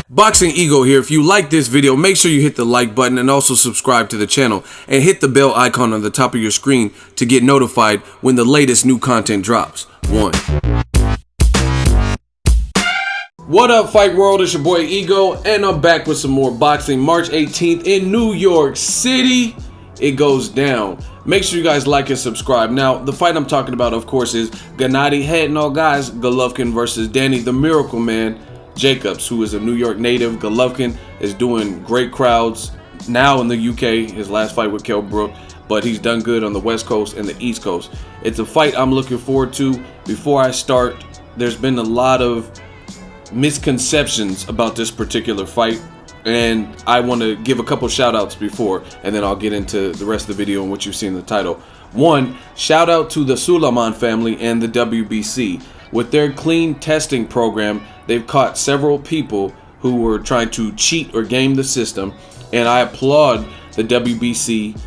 Boxing Ego here. If you like this video, make sure you hit the like button and also subscribe to the channel and hit the bell icon on the top of your screen to get notified when the latest new content drops. What up, Fight World? It's your boy Ego, and I'm back with some more boxing. March 18th in New York City, it goes down. Make sure you guys like and subscribe. Now, the fight I'm talking about, of course, is Gennady Golovkin versus Danny the Miracle Man Jacobs, who is a New York native. Golovkin is doing great crowds now in the UK, his last fight with Kell Brook, but he's done good on the West Coast and the East Coast. It's a fight I'm looking forward to. Before I start, there's been a lot of misconceptions about this particular fight, and I want to give a couple shout outs before, and then I'll get into the rest of the video and what you see in the title. One, shout out to the Sulaiman family and the WBC. With their clean testing program, they've caught several people who were trying to cheat or game the system, and I applaud the WBC.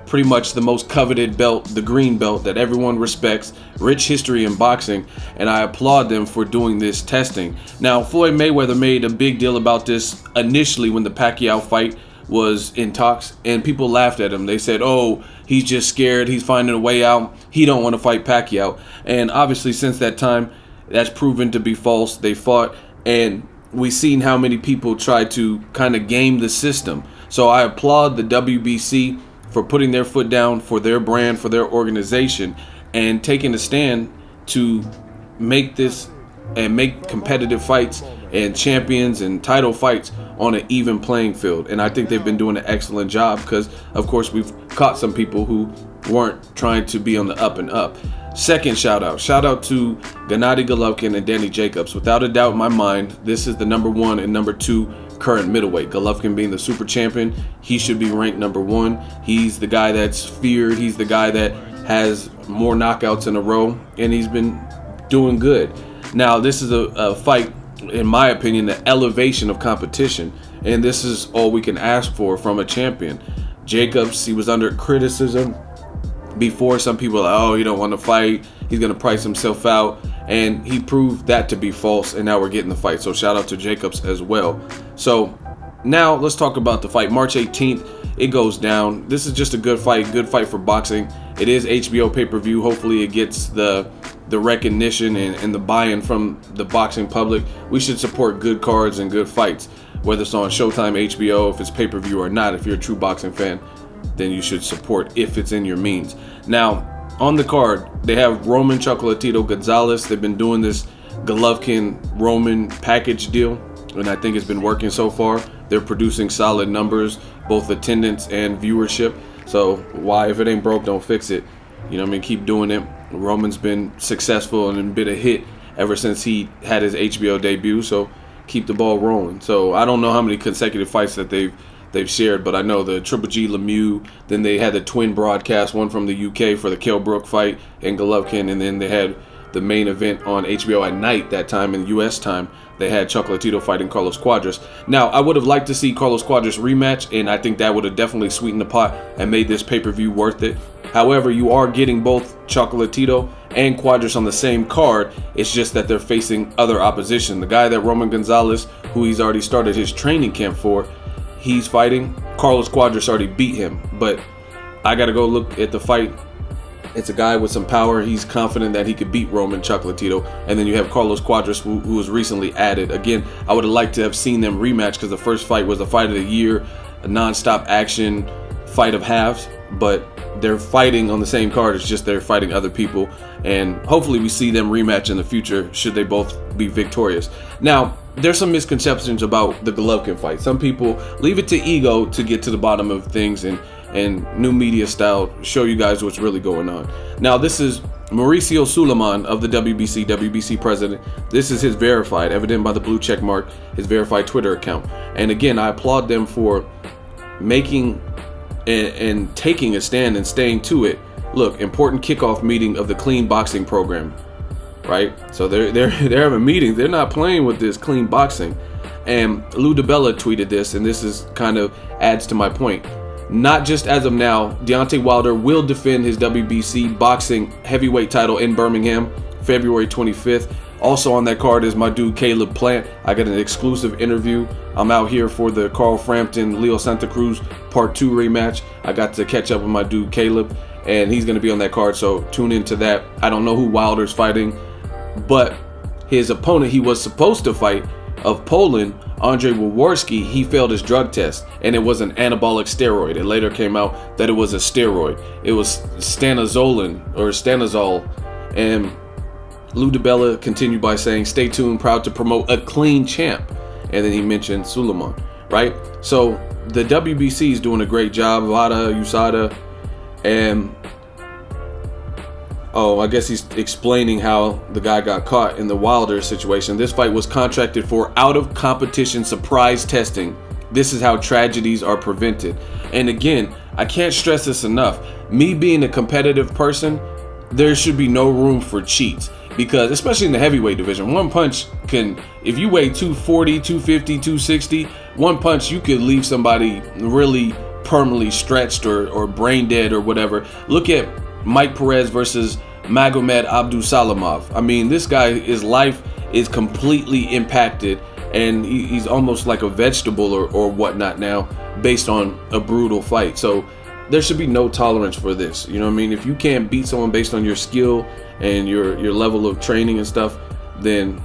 Pretty much the most coveted belt, the green belt that everyone respects, rich history in boxing, and I applaud them for doing this testing. Now, Floyd Mayweather made a big deal about this initially when the Pacquiao fight was in talks, and people laughed at him. They said, oh, he's just scared, he's finding a way out, he don't want to fight Pacquiao. And obviously since that time, that's proven to be false. They fought, and we've seen how many people tried to kind of game the system. So I applaud the WBC for putting their foot down for their brand, for their organization, and taking a stand to make this and make competitive fights and champions and title fights on an even playing field. And I think they've been doing an excellent job because, of course, we've caught some people who weren't trying to be on the up and up. Second shout out to Gennady Golovkin and Danny Jacobs. Without a doubt in my mind, this is the #1 and #2 current middleweight. Golovkin being the super champion, he should be ranked #1. He's the guy that's feared. He's the guy that has more knockouts in a row, and he's been doing good. Now, this is a fight, in my opinion, the elevation of competition, and this is all we can ask for from a champion. Jacobs, he was under criticism before. Some people are like, oh, he don't want to fight, he's going to price himself out, and he proved that to be false, and now we're getting the fight. So shout out to Jacobs as well. So now let's talk about the fight. March 18th, it goes down. This is just a good fight for boxing. It is HBO pay-per-view. Hopefully it gets the recognition and the buy-in from the boxing public. We should support good cards and good fights, whether it's on Showtime, HBO, if it's pay-per-view or not. If you're a true boxing fan, then you should support if it's in your means. Now, on the card, they have Roman Chocolatito Gonzalez. They've been doing this Golovkin-Roman package deal, and I think it's been working so far. They're producing solid numbers, both attendance and viewership. So why, if it ain't broke, don't fix it. You know what I mean? Keep doing it. Roman's been successful and been a hit ever since he had his HBO debut, so keep the ball rolling. So I don't know how many consecutive fights that they've shared, but I know the Triple G Lemieux, then they had the twin broadcast, one from the UK for the Kell Brook fight and Golovkin, and then they had the main event on HBO at night that time in US time. They had Chocolatito fighting Carlos Cuadras. Now, I would have liked to see Carlos Cuadras rematch, and I think that would have definitely sweetened the pot and made this pay-per-view worth it. However, you are getting both Chocolatito and Cuadras on the same card. It's just that they're facing other opposition. The guy that Roman Gonzalez, who he's already started his training camp for, he's fighting. Carlos Cuadras already beat him, but I gotta go look at the fight. It's a guy with some power. He's confident that he could beat Roman Chocolatito. And then you have Carlos Cuadras, who was recently added. Again, I would have liked to have seen them rematch because the first fight was the fight of the year, a non-stop action fight of halves. But they're fighting on the same card. It's just they're fighting other people. And hopefully we see them rematch in the future should they both be victorious. Now, there's some misconceptions about the Golovkin fight. Some people leave it to Ego to get to the bottom of things and new media style show you guys what's really going on. Now, this is Mauricio Sulaiman of the WBC president. This is his verified, evident by the blue check mark, his verified Twitter account. And again, I applaud them for making and taking a stand and staying to it. Look, important kickoff meeting of the clean boxing program, right? So they're having meetings. They're not playing with this clean boxing. And Lou DiBella tweeted this, and this is kind of adds to my point. Not just as of now, Deontay Wilder will defend his WBC boxing heavyweight title in Birmingham, February 25th. Also on that card is my dude Caleb Plant. I got an exclusive interview. I'm out here for the Carl Frampton Leo Santa Cruz Part 2 rematch. I got to catch up with my dude Caleb, and he's going to be on that card, so tune into that. I don't know who Wilder's fighting, but his opponent he was supposed to fight of Poland, Andre Waworski, he failed his drug test, and it was an anabolic steroid. It later came out that it was a steroid. It was stanozolol, and Lou DiBella continued by saying, "Stay tuned, proud to promote a clean champ." And then he mentioned Sulaiman, right? So the WBC is doing a great job. VADA, USADA, and I guess he's explaining how the guy got caught in the Wilder situation. This fight was contracted for out of competition surprise testing. This is how tragedies are prevented. And again, I can't stress this enough. Me being a competitive person, there should be no room for cheats, because especially in the heavyweight division, one punch can, if you weigh 240, 250, 260, one punch you could leave somebody really permanently stretched or brain dead or whatever. Look at Mike Perez versus Magomed Abdusalamov. I mean, this guy, his life is completely impacted, and he's almost like a vegetable or whatnot now, based on a brutal fight. So there should be no tolerance for this. You know what I mean? If you can't beat someone based on your skill and your level of training and stuff, then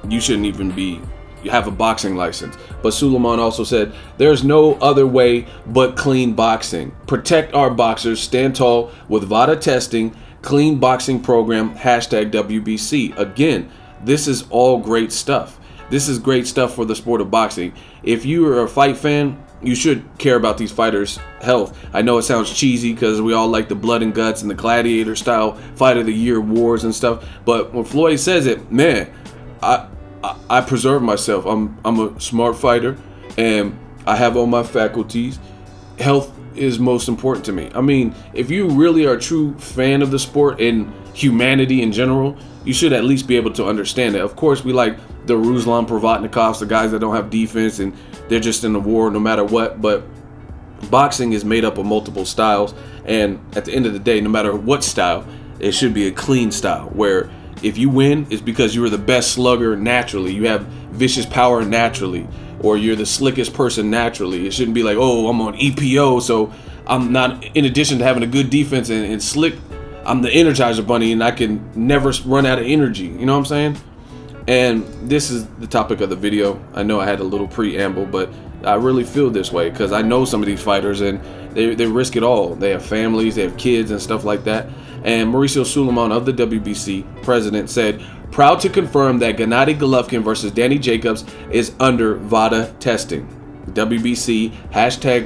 you shouldn't even have a boxing license. But Sulaiman also said, "There's no other way but clean boxing. Protect our boxers. Stand tall with VADA testing. Clean boxing program. #WBC." Again, this is all great stuff. This is great stuff for the sport of boxing. If you are a fight fan, you should care about these fighters' health. I know it sounds cheesy because we all like the blood and guts and the gladiator style fight of the year wars and stuff. But when Floyd says it, man, I preserve myself. I'm a smart fighter, and I have all my faculties. Health is most important to me. I mean, if you really are a true fan of the sport and humanity in general, you should at least be able to understand it. Of course, we like the Ruslan Provatnikovs, the guys that don't have defense and they're just in the war no matter what. But boxing is made up of multiple styles, and at the end of the day, no matter what style, it should be a clean style where if you win, it's because you were the best slugger naturally. You have vicious power naturally, or you're the slickest person naturally. It shouldn't be like, oh, I'm on EPO, so I'm not, in addition to having a good defense and slick, I'm the Energizer Bunny and I can never run out of energy. You know what I'm saying? And this is the topic of the video. I know I had a little preamble, but I really feel this way because I know some of these fighters and they risk it all. They have families, they have kids and stuff like that. And Mauricio Sulaiman of the WBC president said, "Proud to confirm that Gennady Golovkin versus Danny Jacobs is under VADA testing. WBC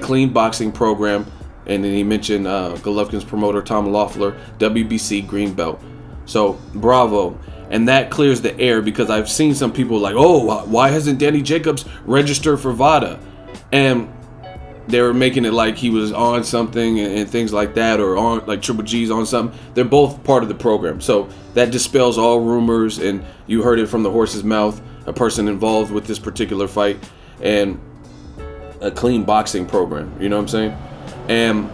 #clean boxing program." And then he mentioned Golovkin's promoter Tom Loeffler, WBC green belt. So bravo. And that clears the air, because I've seen some people like, oh, why hasn't Danny Jacobs registered for VADA? And they were making it like he was on something and things like that, or on like Triple G's on something. They're both part of the program. So that dispels all rumors, and you heard it from the horse's mouth, a person involved with this particular fight, and a clean boxing program. You know what I'm saying? And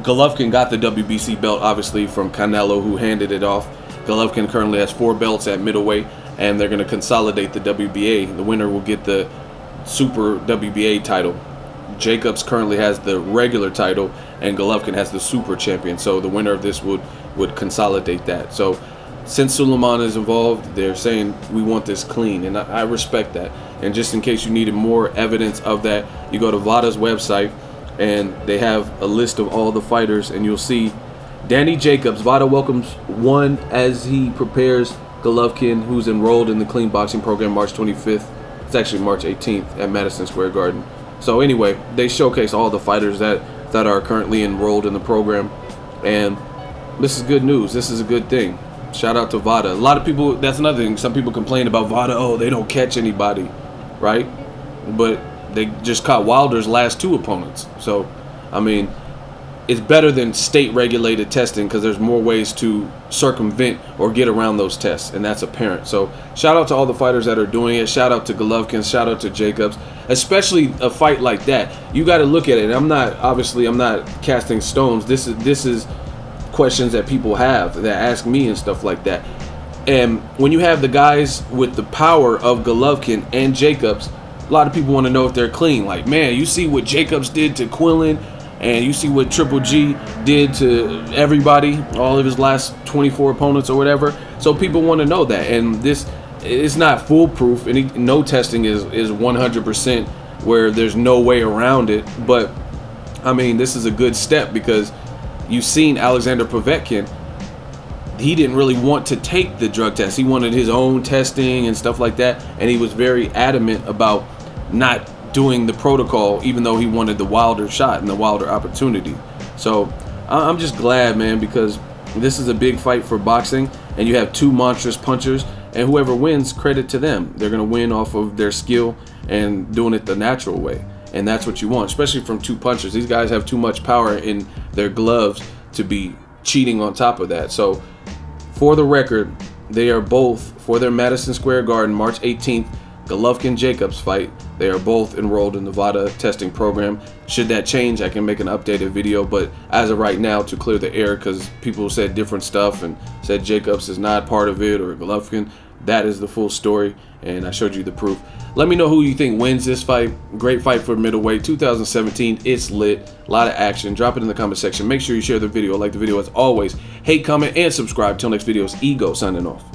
Golovkin got the WBC belt, obviously, from Canelo, who handed it off. Golovkin currently has 4 belts at middleweight, and they're going to consolidate the WBA. The winner will get the Super WBA title. Jacobs currently has the regular title, and Golovkin has the Super Champion. So the winner of this would consolidate that. So since Sulaiman is involved, they're saying we want this clean, and I respect that. And just in case you needed more evidence of that, you go to VADA's website, and they have a list of all the fighters, and you'll see Danny Jacobs. VADA welcomes one as he prepares Golovkin, who's enrolled in the clean boxing program, March 25th. It's actually March 18th at Madison Square Garden. So anyway, they showcase all the fighters that are currently enrolled in the program, and this is good news. This is a good thing. Shout out to VADA. A lot of people, that's another thing, some people complain about VADA, oh, they don't catch anybody, right? But they just caught Wilder's last 2 opponents. So, I mean, it's better than state-regulated testing, because there's more ways to circumvent or get around those tests, and that's apparent. So shout out to all the fighters that are doing it. Shout out to Golovkin. Shout out to Jacobs. Especially a fight like that, you got to look at it. I'm not casting stones. This is questions that people have that ask me and stuff like that. And when you have the guys with the power of Golovkin and Jacobs, a lot of people want to know if they're clean. Like, man, you see what Jacobs did to Quillin, and you see what Triple G did to everybody, all of his last 24 opponents or whatever. So people want to know that. And this is not foolproof. No testing is 100% where there's no way around it. But, I mean, this is a good step because you've seen Alexander Povetkin. He didn't really want to take the drug test. He wanted his own testing and stuff like that. And he was very adamant about not doing the protocol, even though he wanted the Wilder shot and the Wilder opportunity. So I'm just glad, man, because this is a big fight for boxing, and you have two monstrous punchers, and whoever wins, credit to them. They're going to win off of their skill and doing it the natural way. And that's what you want, especially from two punchers. These guys have too much power in their gloves to be cheating on top of that. So for the record, they are both, for their Madison Square Garden March 18th Golovkin-Jacobs fight, they are both enrolled in the VADA testing program. Should that change, I can make an updated video, but as of right now, to clear the air, because people said different stuff and said Jacobs is not part of it, or Golovkin, that is the full story, and I showed you the proof. Let me know who you think wins this fight. Great fight for middleweight, 2017, it's lit, a lot of action. Drop it in the comment section. Make sure you share the video, like the video as always. Hate, comment, and subscribe. Till next video, it's Ego signing off.